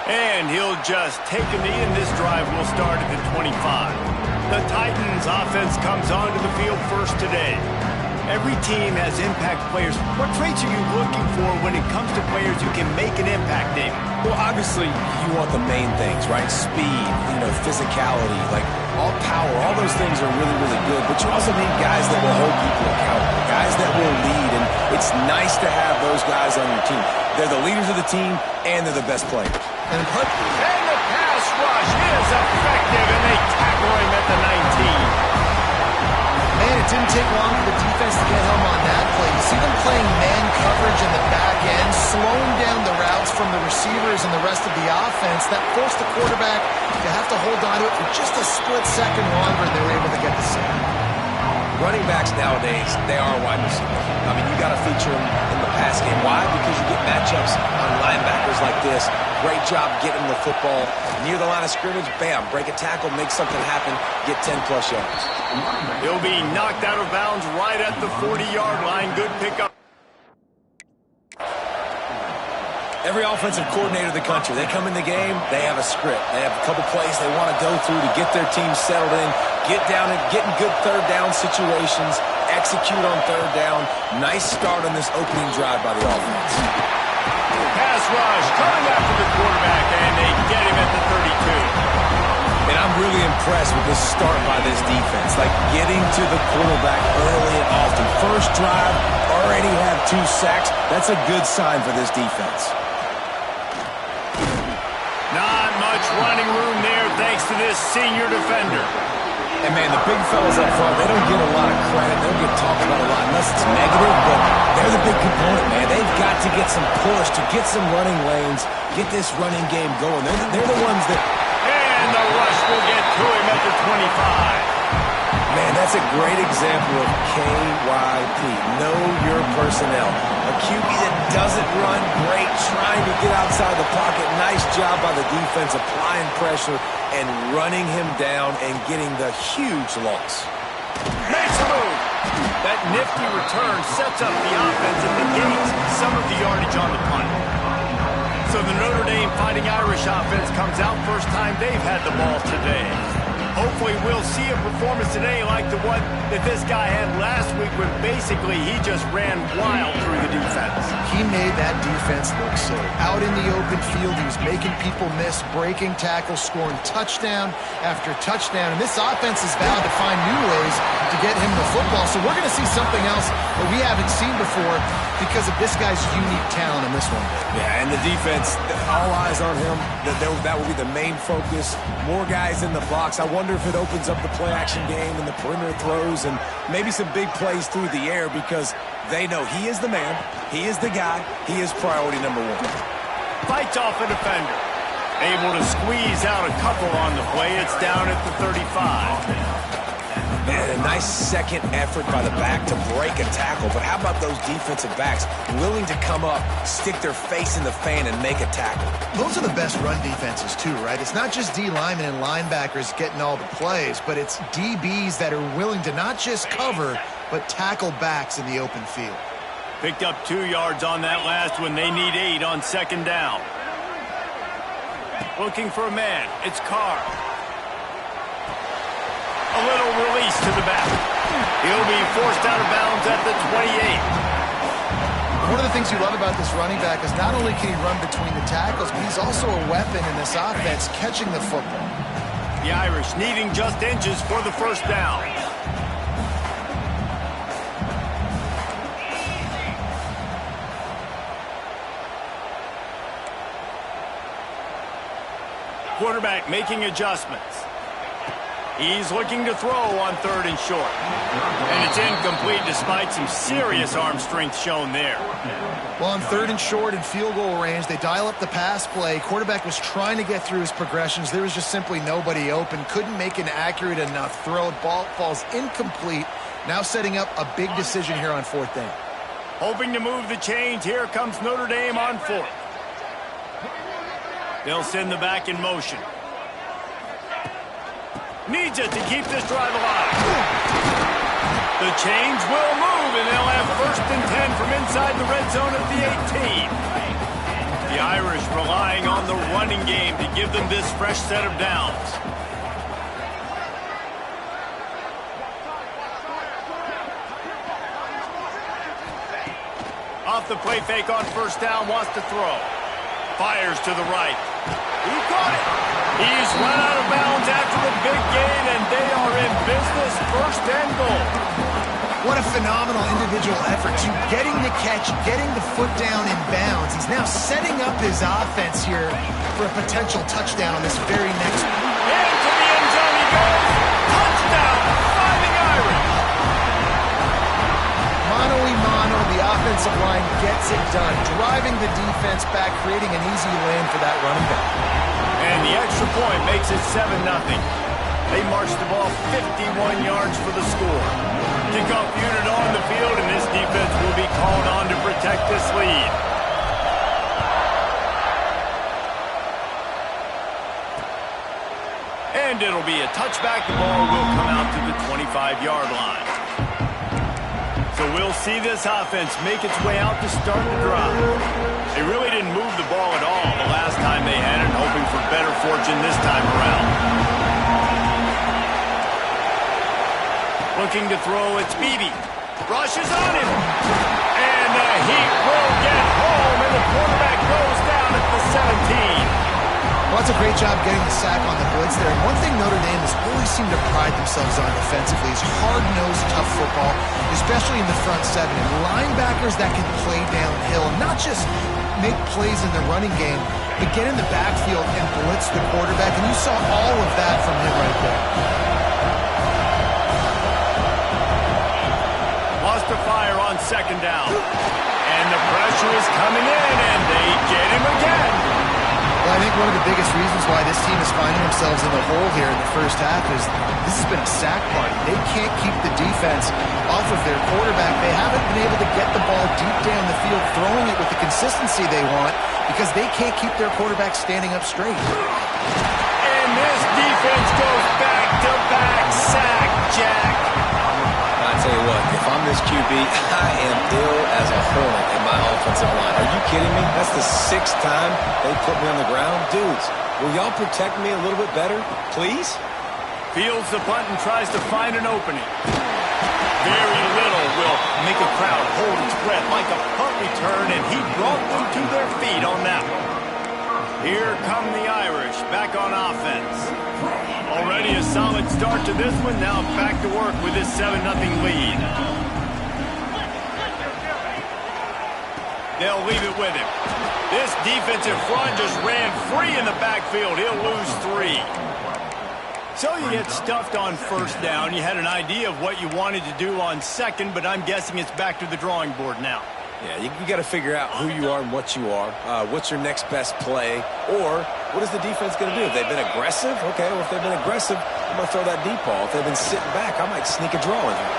And he'll just take a knee, and this drive will start at the 25. The Titans offense comes onto the field first today. Every team has impact players. What traits are you looking for when it comes to players who can make an impact, Dave? Well, obviously, you want the main things, right? Speed, physicality, like all power. All those things are really, really good. But you also need guys that will hold people accountable, guys that will lead. And it's nice to have those guys on your team. They're the leaders of the team, and they're the best players. And the pass rush is effective, and they tackle him at the 19. Man, it didn't take long for the defense to get home on that play. You see them playing man coverage in the back end, slowing down the routes from the receivers and the rest of the offense. That forced the quarterback to have to hold on to it for just a split second longer, and they were able to get the sack. Running backs nowadays, they are a wide receiver. I mean, you got to feature them in the pass game. Why? Because you get matchups on linebackers like this. Great job getting the football near the line of scrimmage. Bam, break a tackle, make something happen, get 10-plus yards. He'll be knocked out of bounds right at the 40-yard line. Good pickup. Every offensive coordinator in the country, they come in the game, they have a script. They have a couple plays they want to go through to get their team settled in, get down and get in good third down situations, execute on third down. Nice start on this opening drive by the offense. Pass rush, coming after the quarterback, and they get him at the 32. And I'm really impressed with this start by this defense, like getting to the quarterback early and often. First drive, already have 2 sacks. That's a good sign for this defense. Not much running room there thanks to this senior defender. And, man, the big fellas up front, they don't get a lot of credit. They don't get talked about a lot unless it's negative, but they're the big component, man. They've got to get some push, to get some running lanes, get this running game going. They're the ones that... And the rush will get to him at the 25. Man, that's a great example of KYP. Know your personnel. A QB that doesn't run great, trying to get outside the pocket. Nice job by the defense applying pressure and running him down and getting the huge loss. Makes a move. That nifty return sets up the offense and negates some of the yardage on the punt. So the Notre Dame Fighting Irish offense comes out first time they've had the ball today. Hopefully we'll see a performance today like the one that this guy had last week when basically he just ran wild through the defense. He made that defense look safe. Out in the open field, he was making people miss, breaking tackles, scoring touchdown after touchdown. And this offense is bound to find new ways to get him the football. So we're going to see something else that we haven't seen before because of this guy's unique talent in this one. Yeah, and the defense, all eyes on him. That will be the main focus. More guys in the box. I wonder if it opens up the play-action game and the perimeter throws and maybe some big plays through the air because they know he is the man, he is the guy, he is priority number 1. Fights off a defender. Able to squeeze out a couple on the play. It's down at the 35. Man, a nice second effort by the back to break a tackle. But how about those defensive backs willing to come up, stick their face in the fan, and make a tackle? Those are the best run defenses, too, right? It's not just D linemen and linebackers getting all the plays, but it's DBs that are willing to not just cover, but tackle backs in the open field. Picked up 2 yards on that last one. They need 8 on second down. Looking for a man. It's Carr. A little release to the back. He'll be forced out of bounds at the 28. One of the things you love about this running back is not only can he run between the tackles, but he's also a weapon in this offense, catching the football. The Irish needing just inches for the first down. Quarterback making adjustments. He's looking to throw on 3rd and short. And it's incomplete despite some serious arm strength shown there. Well, on 3rd and short and field goal range, they dial up the pass play. Quarterback was trying to get through his progressions. There was just simply nobody open. Couldn't make an accurate enough throw. Ball falls incomplete. Now setting up a big decision here on 4th down. Hoping to move the chains. Here comes Notre Dame on 4th. They'll send the back in motion. Needs it to keep this drive alive. The chains will move, and they'll have 1st and 10 from inside the red zone at the 18. The The Irish relying on the running game to give them this fresh set of downs. Off the play fake on first down, wants to throw. Fires to the right. He caught it. He's run out of bounds after the big gain, and they are in business, first and goal. What a phenomenal individual effort to getting the catch, getting the foot down in bounds. He's now setting up his offense here for a potential touchdown on this very next. Into the end zone he goes. Touchdown, Fighting Irish. Mano a mano, the offensive line gets it done, driving the defense back, creating an easy lane for that running back. And the extra point makes it 7-0. They march the ball 51 yards for the score. Kickoff unit on the field, and this defense will be called on to protect this lead. And it'll be a touchback. The ball will come out to the 25-yard line. So we'll see this offense make its way out to start the drive. They really didn't move the ball at all the last time they had it, hoping for better fortune this time around. Looking to throw, it's Beebe. Rushes on him. And he will get home, and the quarterback goes down at the 17. Well, that's a great job getting the sack on the blitz there. And one thing Notre Dame has always seemed to pride themselves on defensively is hard-nosed, tough football, especially in the front seven. And linebackers that can play downhill, and not just make plays in the running game, but get in the backfield and blitz the quarterback. And you saw all of that from him right there. Lost to fire on second down. And the pressure is coming in, and they get him again. Well, I think one of the biggest reasons why this team is finding themselves in the hole here in the first half is this has been a sack party. They can't keep the defense off of their quarterback. They haven't been able to get the ball deep down the field, throwing it with the consistency they want because they can't keep their quarterback standing up straight. And this defense goes back-to-back sack, Jack. I tell you what, if I'm this QB, I am ill as a hornet in my offensive line. Are you kidding me? That's the 6th time they put me on the ground. Dudes, will y'all protect me a little bit better, please? Fields the punt and tries to find an opening. Very little will make a crowd hold its breath like a punt return, and he brought them to their feet on that one. Here come the Irish back on offense. Already a solid start to this one. Now back to work with this 7-0 lead. They'll leave it with him. This defensive front just ran free in the backfield. He'll lose 3. So you get stuffed on first down. You had an idea of what you wanted to do on second, but I'm guessing it's back to the drawing board now. Yeah, you got to figure out who you are and what you are. What's your next best play? Or what is the defense going to do? If they've been aggressive, okay, well, if they've been aggressive, I'm going to throw that deep ball. If they've been sitting back, I might sneak a draw in here.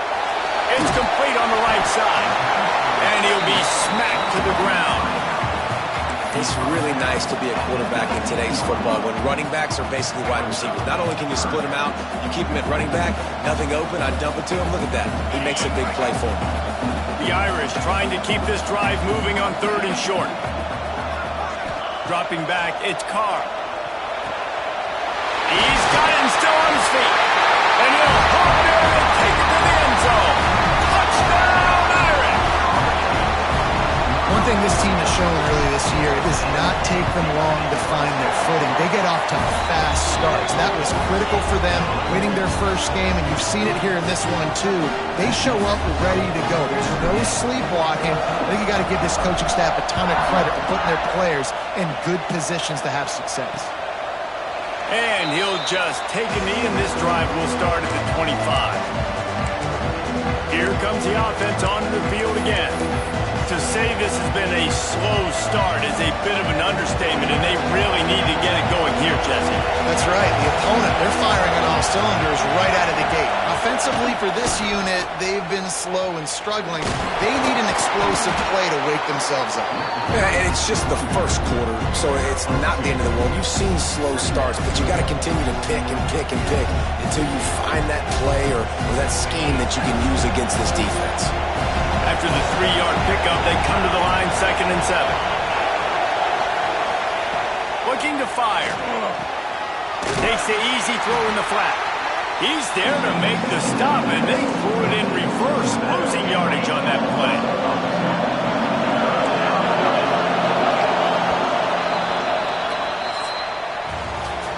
It's complete on the right side. And he'll be smacked to the ground. It's really nice to be a quarterback in today's football when running backs are basically wide receivers. Not only can you split them out, you keep them at running back, nothing open, I dump it to him. Look at that. He makes a big play for me. The Irish trying to keep this drive moving on 3rd and short. Dropping back, it's Carr. He's got him still on his feet. And he'll hop there and take it to the end zone. Touchdown, Irish! One thing this team has shown early this year, it does not take them long to find their footing. They get off to fast starts. That was critical for them, winning their first game, and you've seen it here in this one too. They show up ready to go. There's no sleepwalking. I think you got to give this coaching staff a ton of credit for putting their players in good positions to have success. And he'll just take a knee, and this drive will start at the 25. Here comes the offense onto the field again. To say this has been a slow start is a bit of an understatement, and they really need to get it going here, Jesse. That's right. The opponent, they're firing on all cylinders right out of the gate. Offensively, for this unit, they've been slow and struggling. They need an explosive play to wake themselves up. Yeah, and it's just the first quarter, so it's not the end of the world. You've seen slow starts, but you got to continue to pick and pick and pick until you find that play or that scheme that you can use against this defense. After the 3-yard pickup, they come to the line 2nd and 7. looking to fire. Takes the easy throw in the flat. He's there to make the stop, and they threw it in reverse, losing yardage on that play.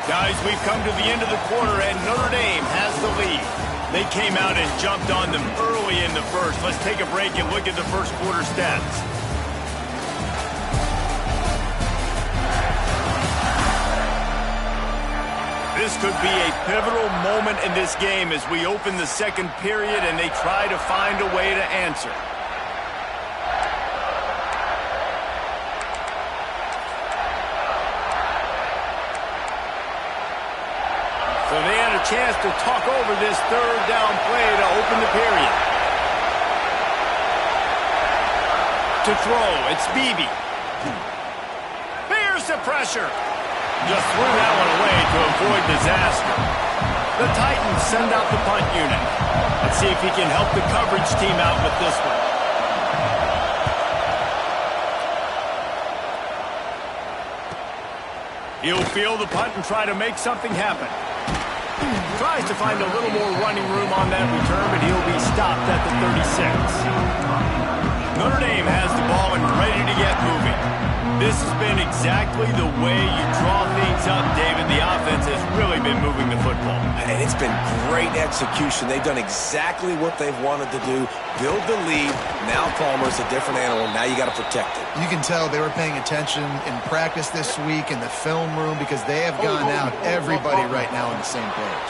Guys, we've come to the end of the quarter, and Notre Dame has the lead. They came out and jumped on them early in the first. Let's take a break and look at the first quarter stats. This could be a pivotal moment in this game as we open the second period and they try to find a way to answer. So they had a chance to talk over this third down play to open the period. To throw, it's Beebe. Here's the pressure. Just threw that one away to avoid disaster. The Titans send out the punt unit. Let's see if he can help the coverage team out with this one. He'll field the punt and try to make something happen. Tries to find a little more running room on that return, but he'll be stopped at the 36. Notre Dame has the ball and ready to get moving. This has been exactly the way you draw things up, David. The offense has really been moving the football. And it's been great execution. They've done exactly what they've wanted to do. Build the lead. Now Palmer's a different animal. Now you got to protect it. You can tell they were paying attention in practice this week in the film room because they have gone out everybody right now on the same page.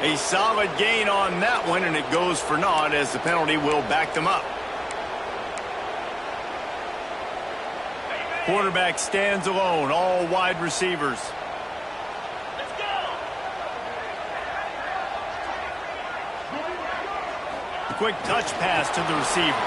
A solid gain on that one, and it goes for naught as the penalty will back them up. Quarterback stands alone, all wide receivers. Let's go. Quick touch pass to the receiver.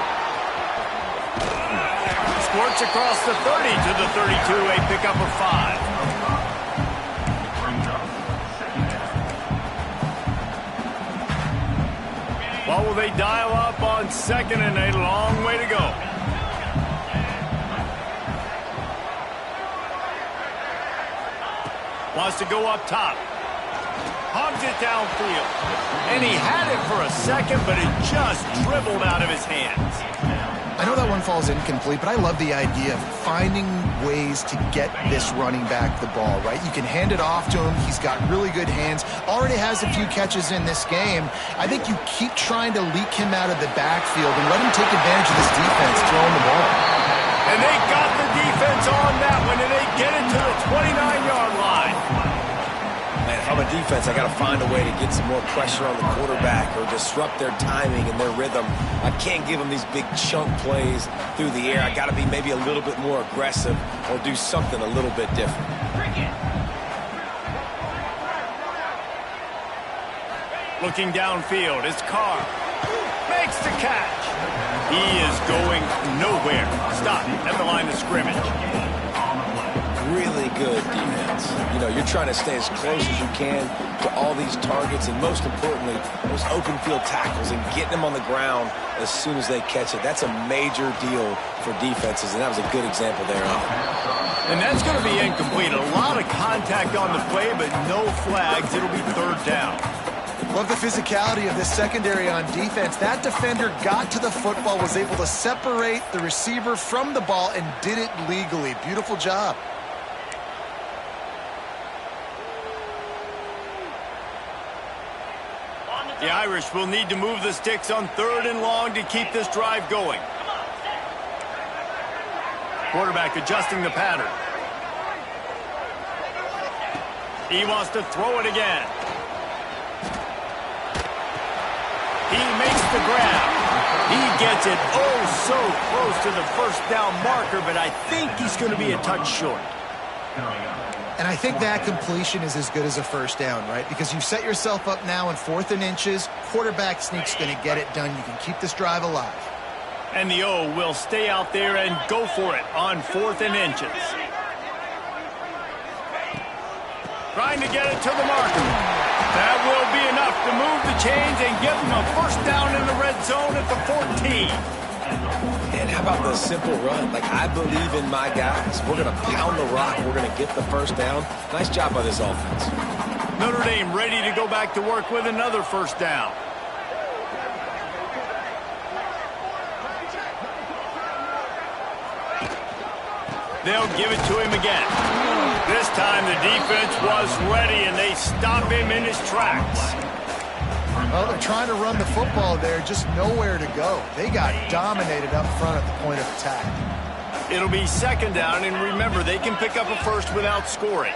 Squirts across the 30 to the 32, a pickup of 5. Well, will they dial up on second and a long way to go? Wants to go up top. Hogs it downfield. And he had it for a second, but it just dribbled out of his hands. I know that one falls incomplete, but I love the idea of finding ways to get this running back the ball, right? You can hand it off to him. He's got really good hands. Already has a few catches in this game. I think you keep trying to leak him out of the backfield and let him take advantage of this defense throwing the ball. And they got the defense on that one, and they get it to the 29-yard line. Man, if I'm a defense, I got to find a way to get some more pressure on the quarterback or disrupt their timing and their rhythm. I can't give them these big chunk plays through the air. I got to be maybe a little bit more aggressive or do something a little bit different. Looking downfield, it's Carr. Makes the catch. He is going nowhere. Stop at the line of scrimmage. Really good defense. You know, you're trying to stay as close as you can to all these targets and, most importantly, those open field tackles and getting them on the ground as soon as they catch it. That's a major deal for defenses, and that was a good example there of it. And that's going to be incomplete. A lot of contact on the play, but no flags. It'll be third down. Love the physicality of this secondary on defense. That defender got to the football, was able to separate the receiver from the ball, and did it legally. Beautiful job. The Irish will need to move the sticks on third and long to keep this drive going. Quarterback adjusting the pattern. He wants to throw it again. He makes the grab. He gets it oh so close to the first down marker, but I think he's going to be a touch short. And I think that completion is as good as a first down, right? Because you've set yourself up now in 4th and inches. Quarterback sneak's going to get it done. You can keep this drive alive. And the O will stay out there and go for it on 4th and inches. Trying to get it to the marker. That will be enough to move the chains and give them a first down in the red zone at the 14. And how about the simple run? Like, I believe in my guys. We're going to pound the rock. We're going to get the first down. Nice job by this offense. Notre Dame ready to go back to work with another first down. They'll give it to him again. This time the defense was ready, and they stop him in his tracks. Well, they're trying to run the football there, just nowhere to go. They got dominated up front at the point of attack. It'll be second down, and remember, they can pick up a first without scoring.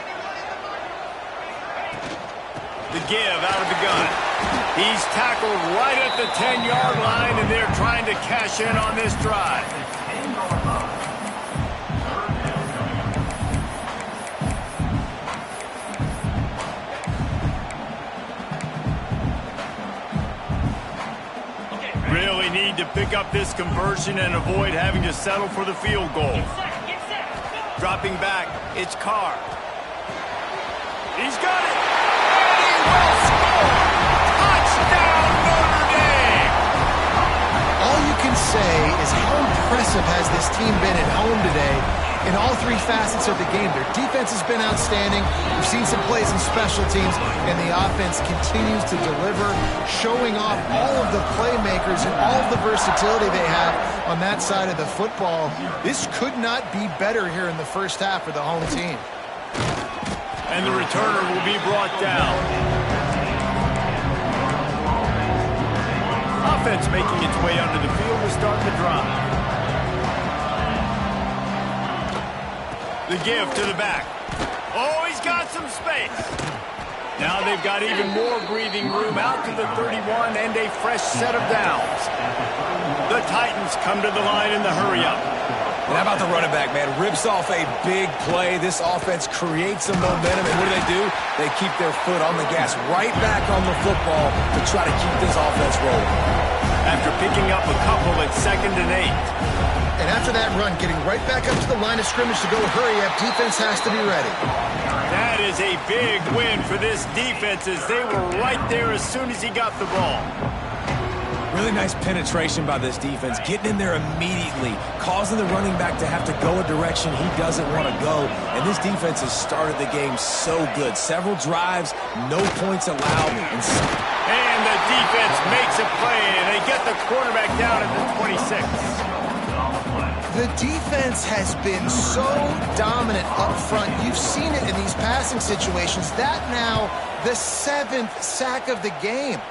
The give out of the gun. He's tackled right at the 10-yard line, and they're trying to cash in on this drive. Really need to pick up this conversion and avoid having to settle for the field goal. Dropping back, it's Carr. He's got it. And he will score. Touchdown, Notre Dame. All you can say is how impressive has this team been at home today in all three facets of the game. Their defense has been outstanding. We've seen some plays in special teams, and the offense continues to deliver, showing off all of the playmakers and all of the versatility they have on that side of the football. This could not be better here in the first half for the home team. And the returner will be brought down. Offense making its way onto the field to start the drive. The give to the back. Oh, he's got some space. Now they've got even more breathing room out to the 31 and a fresh set of downs. The Titans come to the line in the hurry-up. And how about the running back, man? Rips off a big play. This offense creates some momentum, and what do? They keep their foot on the gas right back on the football to try to keep this offense rolling. After picking up a couple at 2nd and 8. And after that run, getting right back up to the line of scrimmage to go hurry-up, defense has to be ready. That is a big win for this defense as they were right there as soon as he got the ball. Really nice penetration by this defense, getting in there immediately, causing the running back to have to go a direction he doesn't want to go. And this defense has started the game so good. Several drives, no points allowed. And the defense makes a play, and they get the quarterback down at the 26. The defense has been so dominant up front. You've seen it in these passing situations. That now, the 7th sack of the game.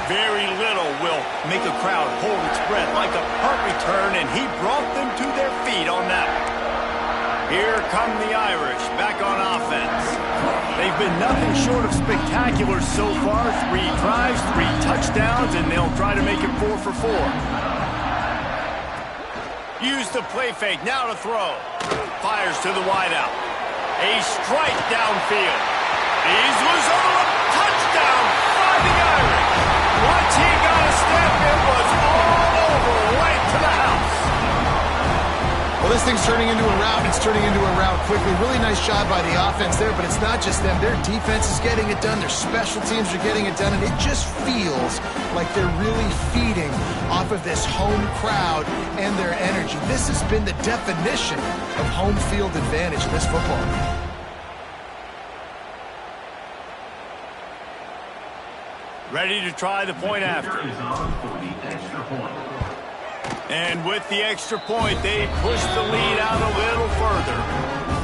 Very little will make a crowd hold its breath like a punt return, and he brought them to their feet on that one. Here come the Irish back on offense. They've been nothing short of spectacular so far. 3 drives, 3 touchdowns, and they'll try to make it 4 for 4. Use the play fake, now to throw. Fires to the wideout. A strike downfield. He's loose over a touchdown. Fighting Irish. Once he got a step, it was all over, right to the house. Well, this thing's turning into a rout. It's turning into a rout quickly. Really nice job by the offense there, but it's not just them. Their defense is getting it done. Their special teams are getting it done, and it just feels like they're really feeding off of this home crowd and their energy. This has been the definition of home field advantage in this football game. Ready to try the point after. And with the extra point, they push the lead out a little further.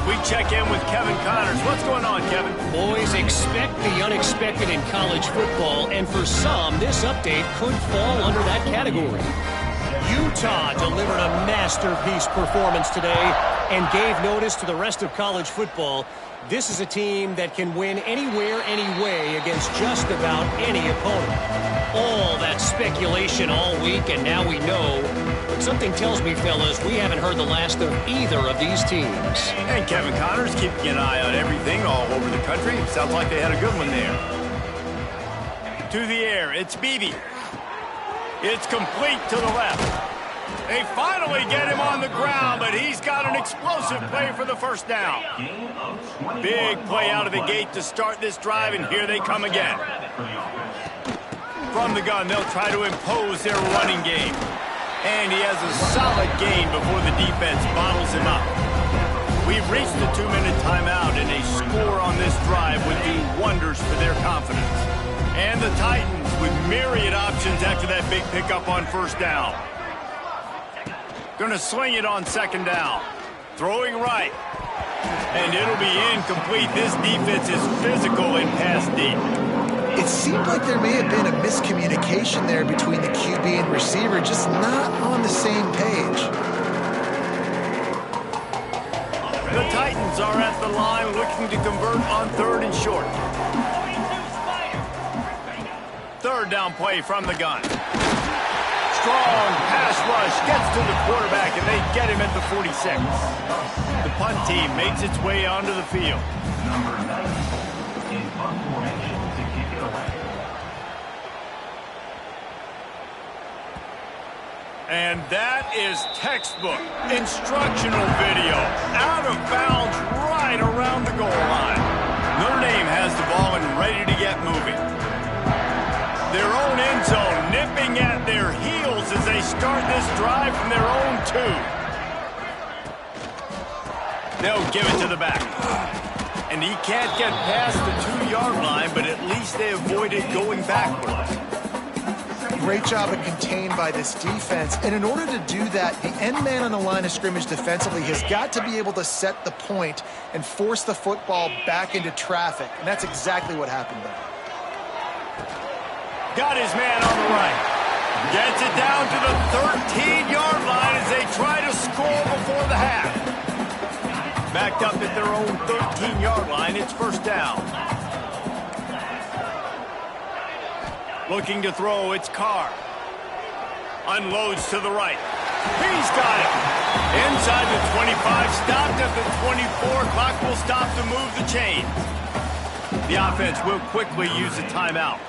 We check in with Kevin Connors. What's going on, Kevin? Boys, expect the unexpected in college football, and for some, this update could fall under that category. Utah delivered a masterpiece performance today and gave notice to the rest of college football. This is a team that can win anywhere, anyway against just about any opponent. All that speculation all week, and now we know. But something tells me, fellas, we haven't heard the last of either of these teams. And Kevin Connors keeping an eye on everything all over the country. Sounds like they had a good one there. To the air, it's Beebe. It's complete to the left. They finally get him on the ground, but he's got an explosive play for the first down. Big play out of the gate to start this drive, and here they come again. From the gun, they'll try to impose their running game. And he has a solid gain before the defense bottles him up. We've reached the 2-minute timeout, and a score on this drive would do wonders for their confidence. And the Titans with myriad options after that big pickup on first down. Gonna sling it on second down. Throwing right. And it'll be incomplete. This defense is physical in pass deep. It seemed like there may have been a miscommunication there between the QB and receiver, just not on the same page. The Titans are at the line looking to convert on 3rd and short. 3rd down play from the gun. Strong pass rush gets to the quarterback, and they get him at the 46. The punt team makes its way onto the field. Number 9 in punt formation to kick it away. And that is textbook instructional video. Out of bounds right around the goal line. Notre Dame has the ball and ready to get moving. Their own end zone nipping at their heels as they start this drive from their own 2. They'll give it to the back. And he can't get past the 2-yard line, but at least they avoided going backwards. Great job of contained by this defense. And in order to do that, the end man on the line of scrimmage defensively has got to be able to set the point and force the football back into traffic. And that's exactly what happened there. Got his man on the right. Gets it down to the 13-yard line as they try to score before the half. Backed up at their own 13-yard line, it's first down. Looking to throw, it's Carr. Unloads to the right. He's got it. Inside the 25, stopped at the 24. Clock will stop to move the chain. The offense will quickly use a timeout.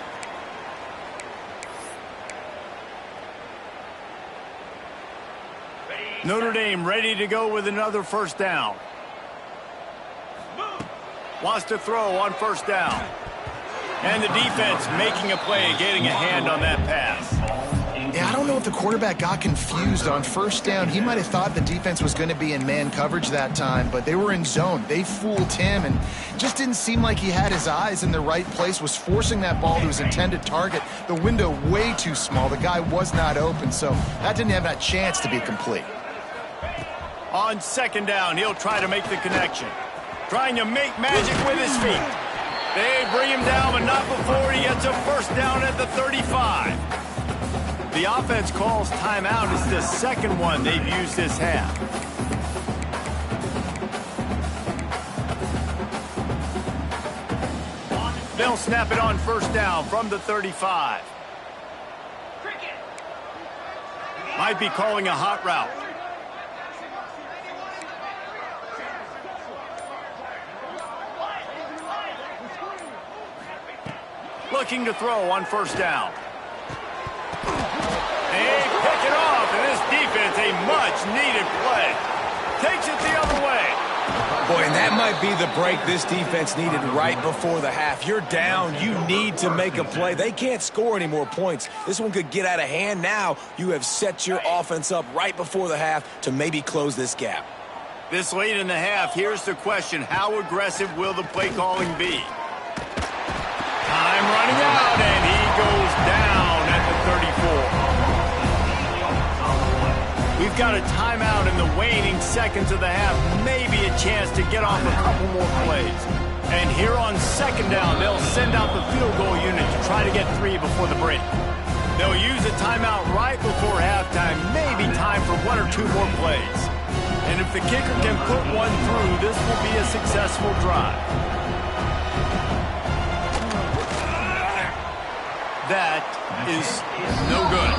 Notre Dame ready to go with another first down. Wants to throw on first down. And the defense making a play, getting a hand on that pass. Yeah, I don't know if the quarterback got confused on first down. He might have thought the defense was going to be in man coverage that time, but they were in zone. They fooled him and just didn't seem like he had his eyes in the right place, was forcing that ball to his intended target. The window way too small. The guy was not open, so that didn't have that chance to be complete. On second down, he'll try to make the connection. Trying to make magic with his feet. They bring him down, but not before he gets a first down at the 35. The offense calls timeout. It's the second one they've used this half. They'll snap it on first down from the 35. Might be calling a hot route. Looking to throw on first down. They pick it off, and this defense, a much-needed play. Takes it the other way. Boy, and that might be the break this defense needed right before the half. You're down. You need to make a play. They can't score any more points. This one could get out of hand now. You have set your offense up right before the half to maybe close this gap. This late in the half, here's the question. How aggressive will the play calling be? Time running out, and he goes down at the 34. We've got a timeout in the waning seconds of the half. Maybe a chance to get off a couple more plays. And here on second down, they'll send out the field goal unit to try to get 3 before the break. They'll use a timeout right before halftime. Maybe time for 1 or 2 more plays. And if the kicker can put one through, this will be a successful drive. That is no good.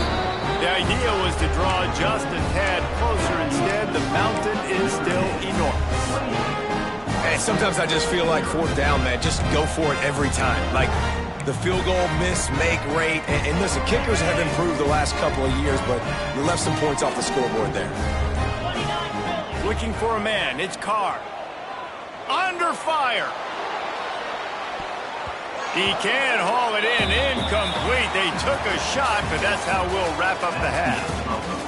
The idea was to draw just a tad closer. Instead, the mountain is still enormous. And sometimes I just feel like fourth down, man, just go for it every time. Like the field goal miss, make rate. And listen, kickers have improved the last couple of years, but you left some points off the scoreboard there. Looking for a man. It's Carr. Under fire. He can haul it in. Incomplete. They took a shot, but that's how we'll wrap up the half.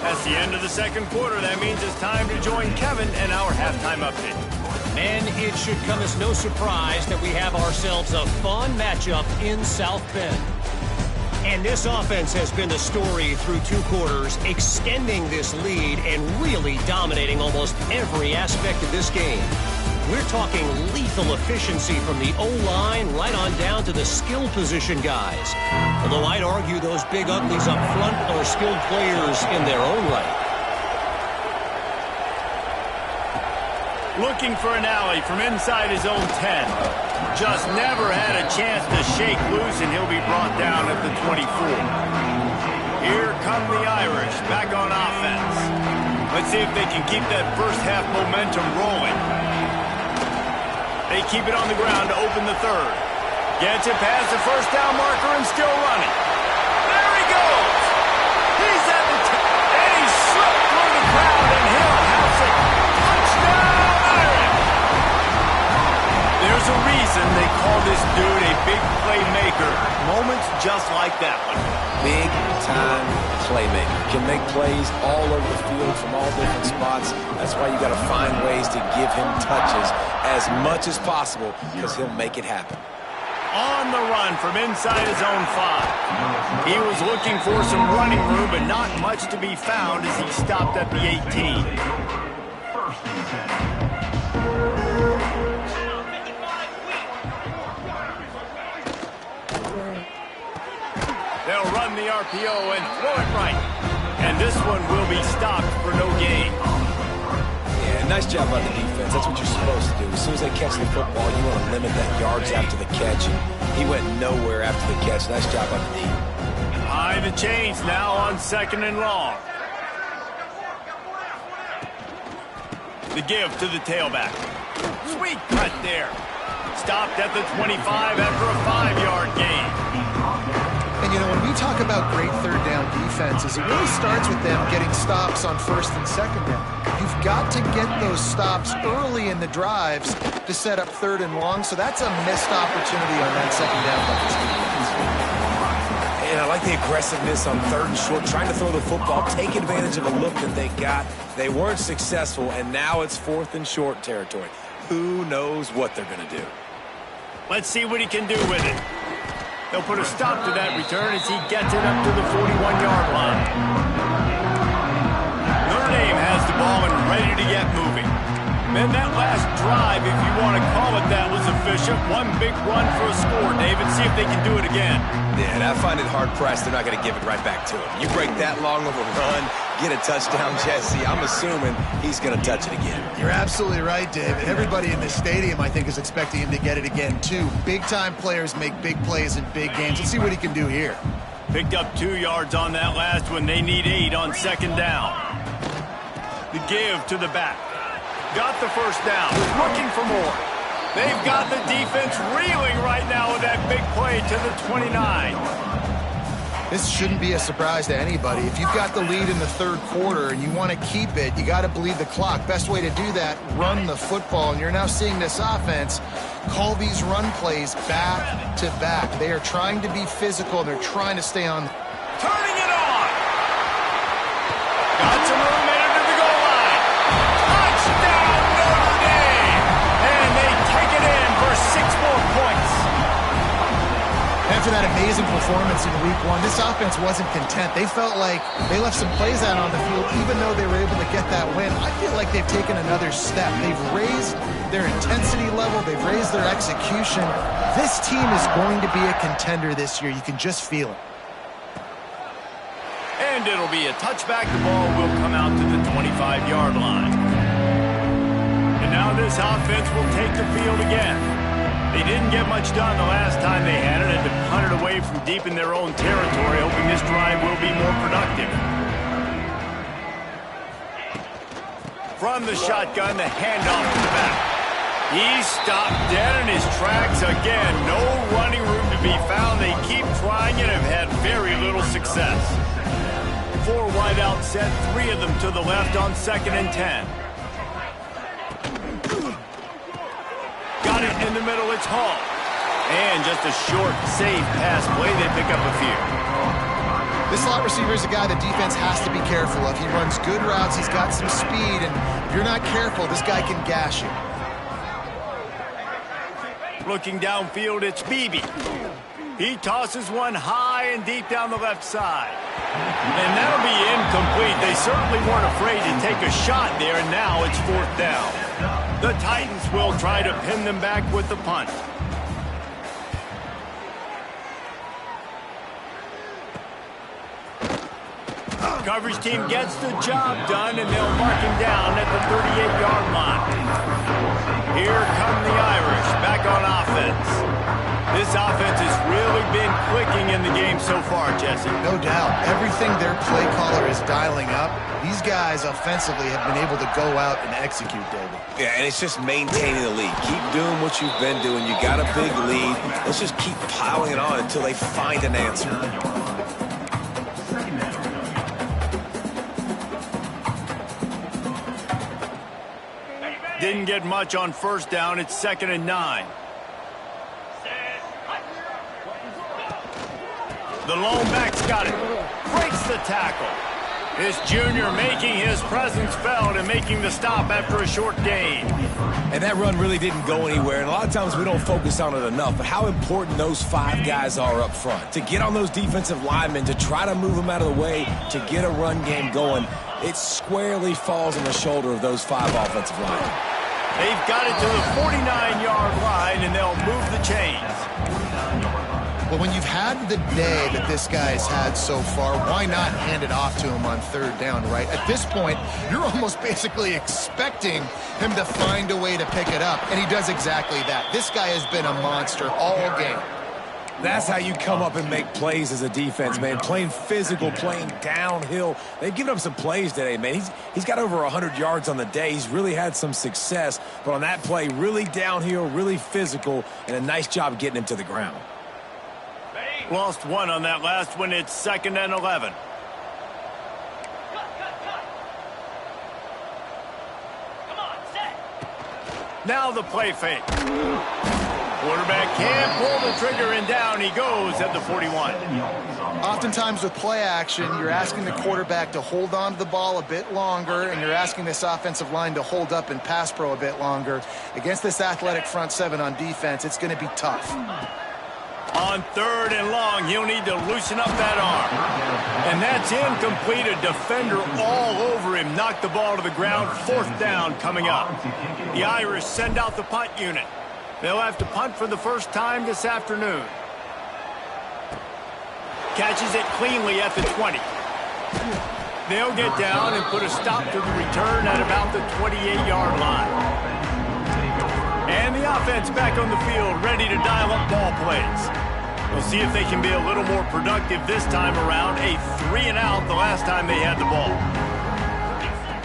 That's the end of the second quarter. That means it's time to join Kevin and our halftime update. And it should come as no surprise that we have ourselves a fun matchup in South Bend. And this offense has been the story through 2 quarters, extending this lead and really dominating almost every aspect of this game. We're talking lethal efficiency from the O-line right on down to the skill position guys. Although I'd argue those big uglies up front are skilled players in their own right. Looking for an alley from inside his own 10. Just never had a chance to shake loose, and he'll be brought down at the 24. Here come the Irish back on offense. Let's see if they can keep that first half momentum rolling. They keep it on the ground to open the third. Gets it past the first down marker and still running. There he goes! He's at the and he slipped through the crowd, and he'll house it. Touchdown, Irish! There's a reason they call this dude a big playmaker. Moments just like that one. Big-time playmaker. Can make plays all over the field from all different spots. That's why you got to find ways to give him touches as much as possible, because he'll make it happen. On the run from inside his own 5. He was looking for some running room, but not much to be found as he stopped at the 18. First and 10. They'll run the RPO and throw it right. And this one will be stopped for no gain. Yeah, nice job by the defense. That's what you're supposed to do. As soon as they catch the football, you want to limit that yards after the catch. And he went nowhere after the catch. Nice job by the D. High the chains now on 2nd and long. The give to the tailback. Sweet cut there. Stopped at the 25 after a 5-yard gain. And, you know, when we talk about great third down defenses, it really starts with them getting stops on 1st and 2nd down. You've got to get those stops early in the drives to set up 3rd and long, so that's a missed opportunity on that 2nd down by this defense. And I like the aggressiveness on 3rd and short, trying to throw the football, take advantage of a look that they got. They weren't successful, and now it's 4th and short territory. Who knows what they're going to do? Let's see what he can do with it. They'll put a stop to that return as he gets it up to the 41-yard line. Notre Dame has the ball and ready to get moving. Man, that last drive, if you want to call it that, was efficient. One big run for a score, David. See if they can do it again. Yeah, and I find it hard-pressed they're not going to give it right back to him. You break that long of a run, get a touchdown, Jesse, I'm assuming he's going to touch it again. You're absolutely right, David. Everybody in this stadium, I think, is expecting him to get it again, too. Big-time players make big plays in big games. Let's see what he can do here. Picked up 2 yards on that last one. They need 8 on 2nd down. The give to the back. Got the first down. Looking for more. They've got the defense reeling right now with that big play to the 29. This shouldn't be a surprise to anybody. If you've got the lead in the 3rd quarter and you want to keep it, you got to bleed the clock. Best way to do that, run the football. And you're now seeing this offense call these run plays back to back. They are trying to be physical. They're trying to stay on. Turning it on. Got some room in it to the goal line. Touchdown, Notre Dame. And they take it in for 6 more points. After that amazing performance in Week 1, this offense wasn't content. They felt like they left some plays out on the field, even though they were able to get that win. I feel like they've taken another step. They've raised their intensity level. They've raised their execution. This team is going to be a contender this year. You can just feel it. And it'll be a touchback. The ball will come out to the 25-yard line. And now this offense will take the field again. They didn't get much done the last time they had it, and to punt it away from deep in their own territory, hoping this drive will be more productive. From the shotgun, the handoff to the back. He stopped dead in his tracks again. No running room to be found. They keep trying and have had very little success. 4 wide out set, 3 of them to the left on 2nd and 10. Got it in the middle, it's Hall. And just a short, safe pass play. They pick up a few. This slot receiver is a guy the defense has to be careful of. He runs good routes. He's got some speed, and if you're not careful, this guy can gash you. Looking downfield, it's Beebe. He tosses one high and deep down the left side. And that'll be incomplete. They certainly weren't afraid to take a shot there, and now it's 4th down. The Titans will try to pin them back with the punt. Coverage team gets the job done, and they'll mark him down at the 38-yard line. Here come the Irish, back on offense. This offense has really been clicking in the game so far, Jesse. No doubt. Everything their play caller is dialing up, these guys offensively have been able to go out and execute, David. Yeah, and it's just maintaining the lead. Keep doing what you've been doing. You got a big lead. Let's just keep piling it on until they find an answer. Didn't get much on 1st down. It's 2nd and 9. The lone back's got it. Breaks the tackle. This junior making his presence felt and making the stop after a short gain. And that run really didn't go anywhere, and a lot of times we don't focus on it enough, but how important those 5 guys are up front. To get on those defensive linemen, to try to move them out of the way, to get a run game going, it squarely falls on the shoulder of those 5 offensive linemen. They've got it to the 49-yard line, and they'll move the chains. Well, when you've had the day that this guy's had so far, why not hand it off to him on 3rd down, right? At this point, you're almost basically expecting him to find a way to pick it up, and he does exactly that. This guy has been a monster all game. That's how you come up and make plays as a defense, man. Playing physical, playing downhill. They've given up some plays today, man. He's got over 100 yards on the day. He's really had some success. But on that play, really downhill, really physical, and a nice job getting him to the ground. Lost 1 on that last one. It's 2nd and 11. Now the play fake. Quarterback can't pull the trigger, and down he goes at the 41. Oftentimes with play action, you're asking the quarterback to hold on to the ball a bit longer, and you're asking this offensive line to hold up and pass pro a bit longer. Against this athletic front 7 on defense, it's going to be tough. On 3rd and long, he'll need to loosen up that arm. And that's incomplete. A defender all over him. Knocked the ball to the ground. 4th down coming up. The Irish send out the punt unit. They'll have to punt for the first time this afternoon. Catches it cleanly at the 20. They'll get down and put a stop to the return at about the 28-yard line. And the offense back on the field, ready to dial up ball plays. We'll see if they can be a little more productive this time around. A 3 and out the last time they had the ball.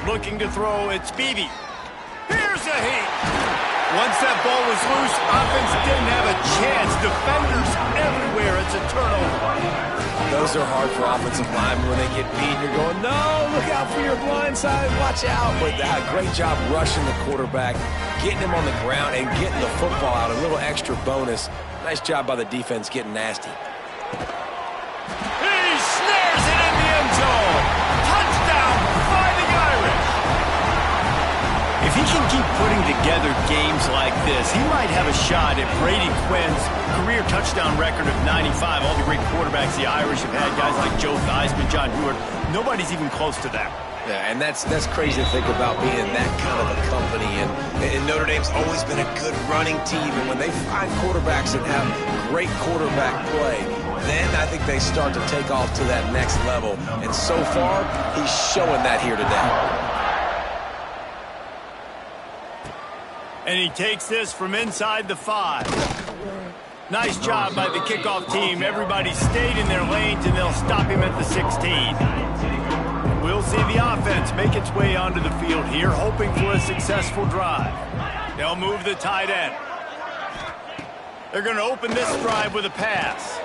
Looking to throw, it's Beebe. Here's a heat. Once that ball was loose, offense didn't have a chance. Defenders everywhere. It's a turnover. Those are hard for offensive linemen when they get beat. You're going, no, look out for your blind side. Watch out. But great job rushing the quarterback, getting him on the ground, and getting the football out. A little extra bonus. Nice job by the defense getting nasty. He snares it in the end zone. Touchdown, Fighting Irish. If he can keep putting together games like this, he might have a shot at Brady Quinn's career touchdown record of 95. All the great quarterbacks the Irish have had, guys like Joe Theismann, John Hewart, nobody's even close to that. Yeah, and that's crazy to think about being that kind of a company. And Notre Dame's always been a good running team. And when they find quarterbacks that have great quarterback play, then I think they start to take off to that next level. And so far, he's showing that here today. And he takes this from inside the 5. Nice job by the kickoff team. Everybody stayed in their lanes, and they'll stop him at the 16. We'll see the offense make its way onto the field here, hoping for a successful drive. They'll move the tight end. They're going to open this drive with a pass.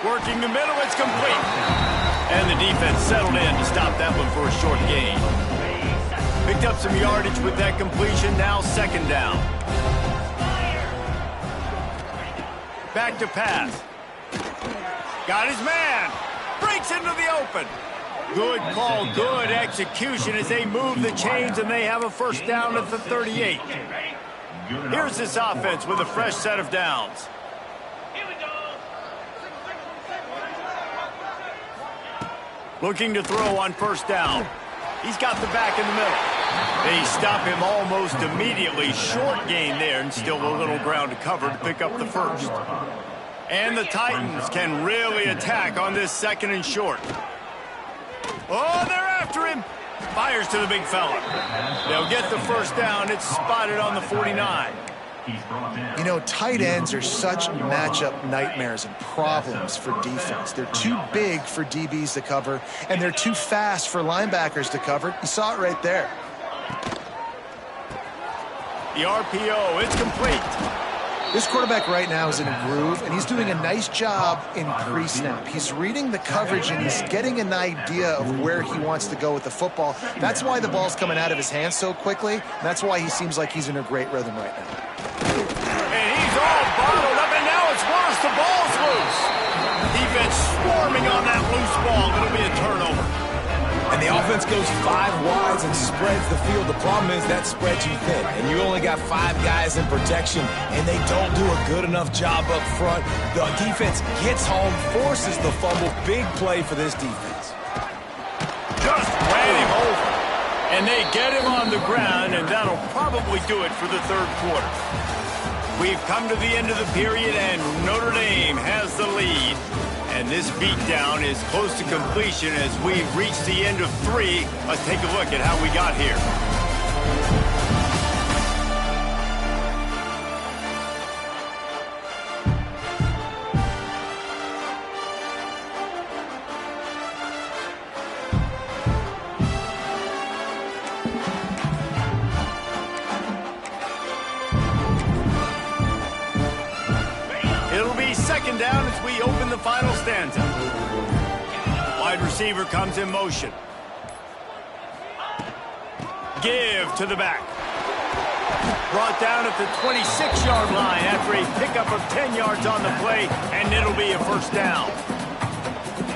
Working the middle, it's complete. And the defense settled in to stop that one for a short gain. Picked up some yardage with that completion, now 2nd down. Back to pass. Got his man. Breaks into the open. Good call, good execution as they move the chains and they have a first down at the 38. Here's this offense with a fresh set of downs. Looking to throw on first down. He's got the back in the middle. They stop him almost immediately. Short gain there and still a little ground to cover to pick up the first. And the Titans can really attack on this second and short. Oh, they're after him. Fires to the big fella. They'll get the first down. It's spotted on the 49. You know, tight ends are such matchup nightmares and problems for defense. They're too big for DBs to cover, and they're too fast for linebackers to cover. You saw it right there. The RPO, it's complete. This quarterback right now is in a groove, and he's doing a nice job in pre-snap. He's reading the coverage, and he's getting an idea of where he wants to go with the football. That's why the ball's coming out of his hands so quickly, and that's why he seems like he's in a great rhythm right now. And he's all bottled up, and now it's worse. The ball's loose. Defense swarming on that loose ball. It'll be a turnover. And the offense goes 5 wides and spreads the field. The problem is that spreads you thin, and you only got 5 guys in protection, and they don't do a good enough job up front. The defense gets home, forces the fumble. Big play for this defense. Just ran him over. And they get him on the ground, and that'll probably do it for the third quarter. We've come to the end of the period, and Notre Dame has the lead. And this beatdown is close to completion as we've reached the end of 3. Let's take a look at how we got here. It'll be second down as we open the final stanza. Wide receiver comes in motion. Give to the back. Brought down at the 26-yard line after a pickup of 10 yards on the play, and it'll be a first down.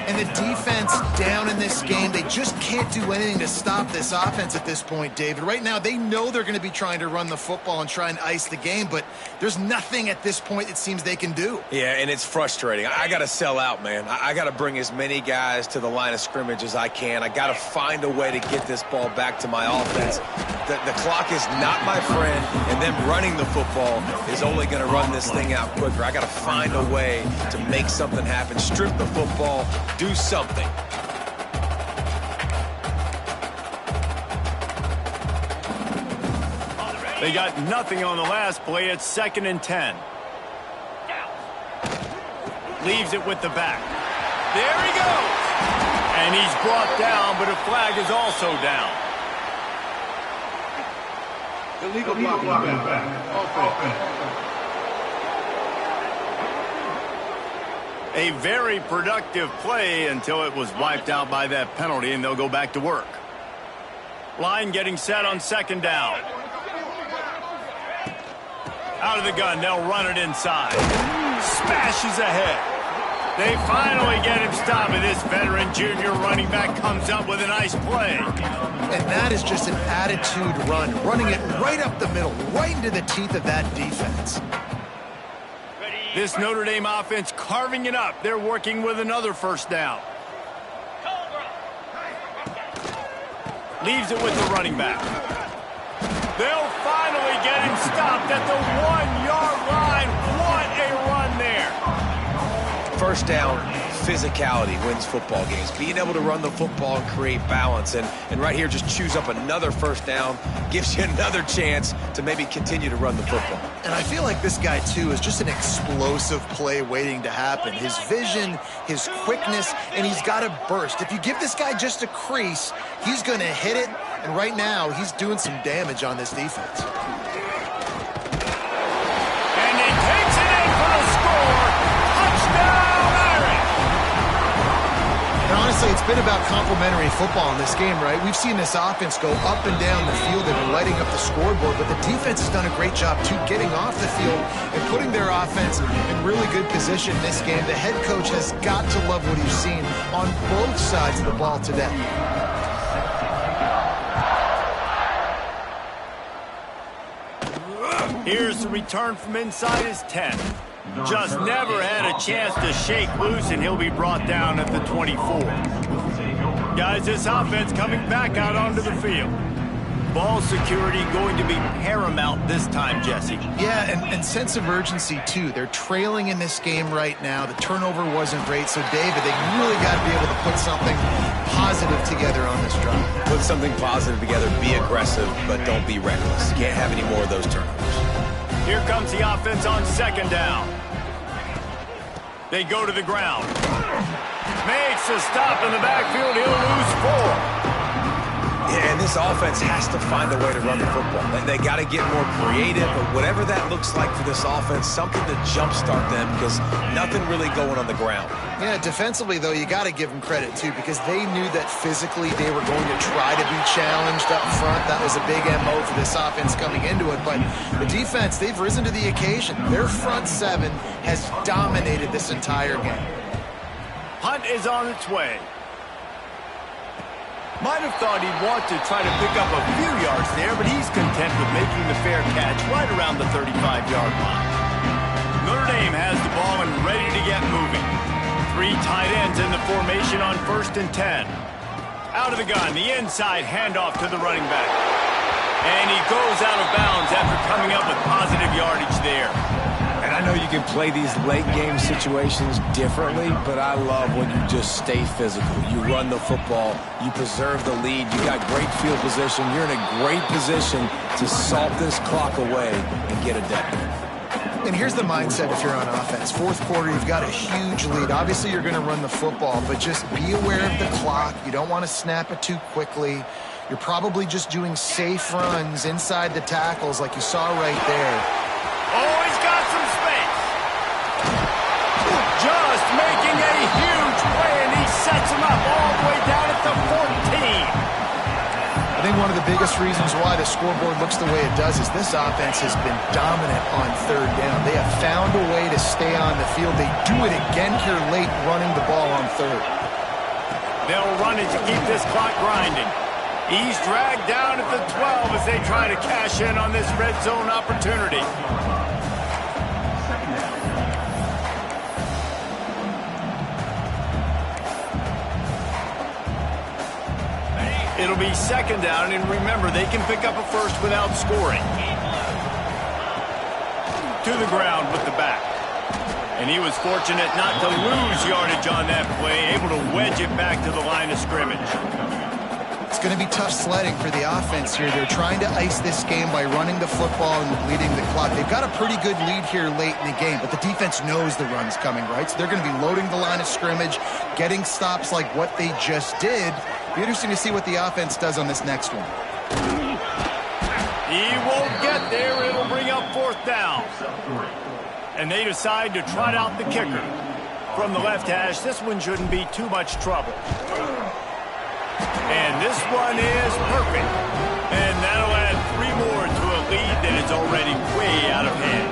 And the defense down in this game, they just can't do anything to stop this offense at this point, David. Right now, they know they're going to be trying to run the football and try and ice the game, but there's nothing at this point it seems they can do. Yeah, and it's frustrating. I got to sell out, man. I got to bring as many guys to the line of scrimmage as I can. I got to find a way to get this ball back to my offense. The clock is not my friend, and them running the football is only going to run this thing out quicker. I got to find a way to make something happen, strip the football, do something. They got nothing on the last play. It's 2nd and 10. Leaves it with the back. There he goes. And he's brought down, but a flag is also down. Illegal blocking back. A very productive play until it was wiped out by that penalty, and they'll go back to work. Line getting set on 2nd down. Out of the gun, they'll run it inside. Smashes ahead. They finally get him stopped, and this veteran junior running back comes up with a nice play. And that is just an attitude run, running it right up the middle, right into the teeth of that defense. This Notre Dame offense carving it up. They're working with another first down. Leaves it with the running back. They'll finally get him stopped at the 1-yard line. What a run there. First down, physicality wins football games. Being able to run the football and create balance. And right here, just choose up another first down. Gives you another chance to maybe continue to run the football. And I feel like this guy, too, is just an explosive play waiting to happen. His vision, his quickness, and he's got a burst. If you give this guy just a crease, he's going to hit it. And right now, he's doing some damage on this defense. And he takes it in for the score. Touchdown, Irish. honestly, it's been about complementary football in this game, right? We've seen this offense go up and down the field. They've been lighting up the scoreboard, but the defense has done a great job, too, getting off the field and putting their offense in really good position in this game. The head coach has got to love what he's seen on both sides of the ball today. Here's the return from inside his 10. Just never had a chance to shake loose, and he'll be brought down at the 24. Guys, this offense coming back out onto the field. Ball security going to be paramount this time, Jesse. Yeah, and sense of urgency, too. They're trailing in this game right now. The turnover wasn't great. So, David, they really got to be able to put something positive together on this drive. Put something positive together, be aggressive, but don't be reckless. Can't have any more of those turnovers. Here comes the offense on second down. They go to the ground. Makes a stop in the backfield. He'll lose 4. Yeah, and this offense has to find a way to run the football. They got to get more creative, but whatever that looks like for this offense, something to jumpstart them because nothing really going on the ground. Yeah, defensively, though, you got to give them credit, too, because they knew that physically they were going to try to be challenged up front. That was a big MO for this offense coming into it. But the defense, they've risen to the occasion. Their front seven has dominated this entire game. Hunt is on its way. Might have thought he'd want to try to pick up a few yards there, but he's content with making the fair catch right around the 35-yard line. Notre Dame has the ball and ready to get moving. 3 tight ends in the formation on 1st and 10. Out of the gun, the inside handoff to the running back. And he goes out of bounds after coming up with positive yardage there. And I know you can play these late-game situations differently, but I love when you just stay physical. You run the football, you preserve the lead, you got great field position, you're in a great position to salt this clock away and get a W. And here's the mindset if you're on offense. 4th quarter, you've got a huge lead. Obviously, you're going to run the football, but just be aware of the clock. You don't want to snap it too quickly. You're probably just doing safe runs inside the tackles like you saw right there. Oh, he's got some space. Just making a huge play, and he sets him up all the way down at the 14. I think one of the biggest reasons why the scoreboard looks the way it does is this offense has been dominant on 3rd down. They have found a way to stay on the field. They do it again here late, running the ball on 3rd. They'll run it to keep this clock grinding. He's dragged down at the 12 as they try to cash in on this red zone opportunity. It'll be 2nd down, and remember, they can pick up a first without scoring. To the ground with the back. And he was fortunate not to lose yardage on that play, able to wedge it back to the line of scrimmage. It's going to be tough sledding for the offense here. They're trying to ice this game by running the football and bleeding the clock. They've got a pretty good lead here late in the game, but the defense knows the run's coming, right? So they're going to be loading the line of scrimmage, getting stops like what they just did. Be interesting to see what the offense does on this next one. He won't get there. It'll bring up 4th down. And they decide to trot out the kicker. From the left hash, this one shouldn't be too much trouble. And this one is perfect. And that'll add 3 more to a lead that is already way out of hand.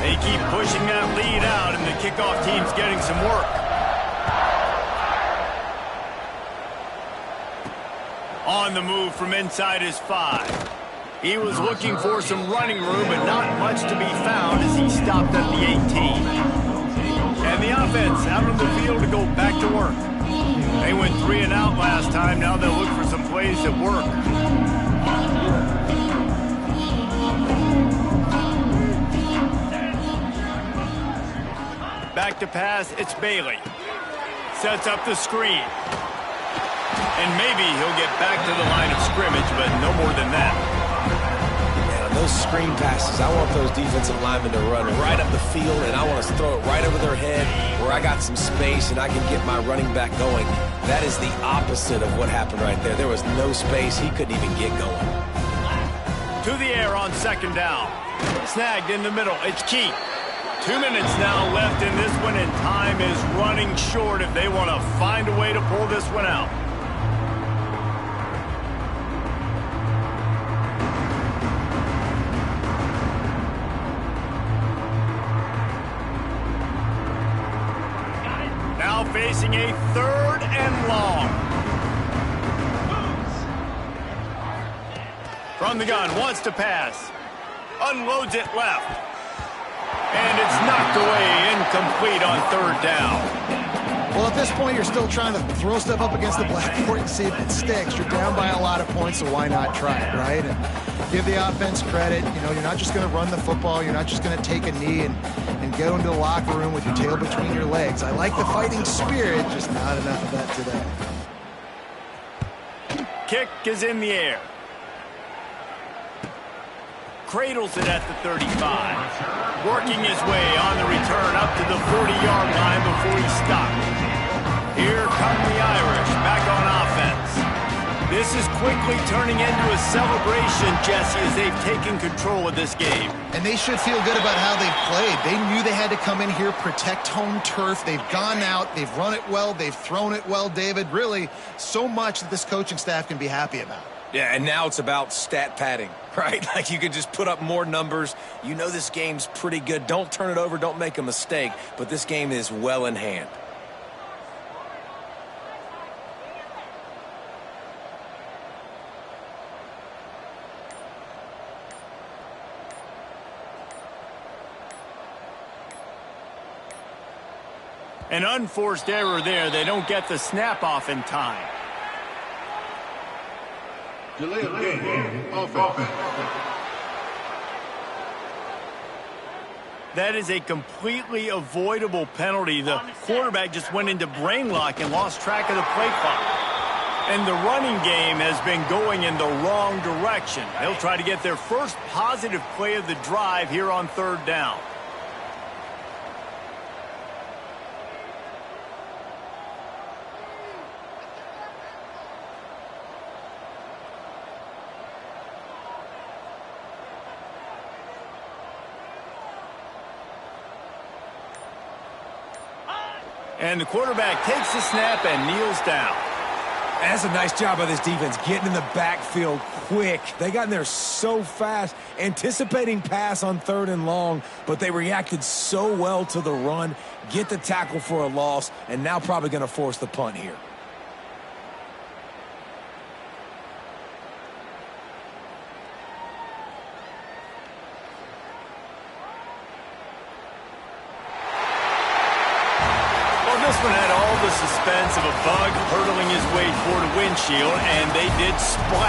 They keep pushing that lead out, and the kickoff team's getting some work. On the move from inside his 5. He was looking for some running room, but not much to be found as he stopped at the 18. And the offense out on the field to go back to work. They went 3 and out last time. Now they'll look for some plays that work. Back to pass, it's Bailey. Sets up the screen. And maybe he'll get back to the line of scrimmage, but no more than that. Man, on those screen passes, I want those defensive linemen to run right up the field, and I want to throw it right over their head where I got some space and I can get my running back going. That is the opposite of what happened right there. There was no space. He couldn't even get going. To the air on 2nd down. Snagged in the middle. It's Key. 2 minutes now left in this one, and time is running short if they want to find a way to pull this one out. Now facing a 3rd and long. From the gun, wants to pass. Unloads it left. And it's knocked away, incomplete on 3rd down. Well, at this point, you're still trying to throw stuff up against the blackboard and see if it sticks. You're down by a lot of points, so why not try it, right? And give the offense credit. You know, you're not just going to run the football. You're not just going to take a knee and go into the locker room with your tail between your legs. I like the fighting spirit, just not enough of that today. Kick is in the air. Cradles it at the 35. Working his way on the return up to the 40-yard line before he stopped. Here come the Irish back on offense. This is quickly turning into a celebration, Jesse, as they've taken control of this game. And they should feel good about how they've played. They knew they had to come in here, protect home turf. They've gone out, they've run it well, they've thrown it well, David. Really, so much that this coaching staff can be happy about. Yeah, and now it's about stat padding, right? Like you could just put up more numbers. You know this game's pretty good. Don't turn it over. Don't make a mistake. But this game is well in hand. An unforced error there. They don't get the snap off in time. Delay of game. Offense. That is a completely avoidable penalty. The quarterback just went into brain lock and lost track of the play clock. And the running game has been going in the wrong direction. They'll try to get their first positive play of the drive here on 3rd down. And the quarterback takes the snap and kneels down. That's a nice job by this defense, getting in the backfield quick. They got in there so fast, anticipating pass on 3rd and long, but they reacted so well to the run, get the tackle for a loss, and now probably going to force the punt here. This one had all the suspense of a bug hurtling his way toward a windshield, and they did splatter.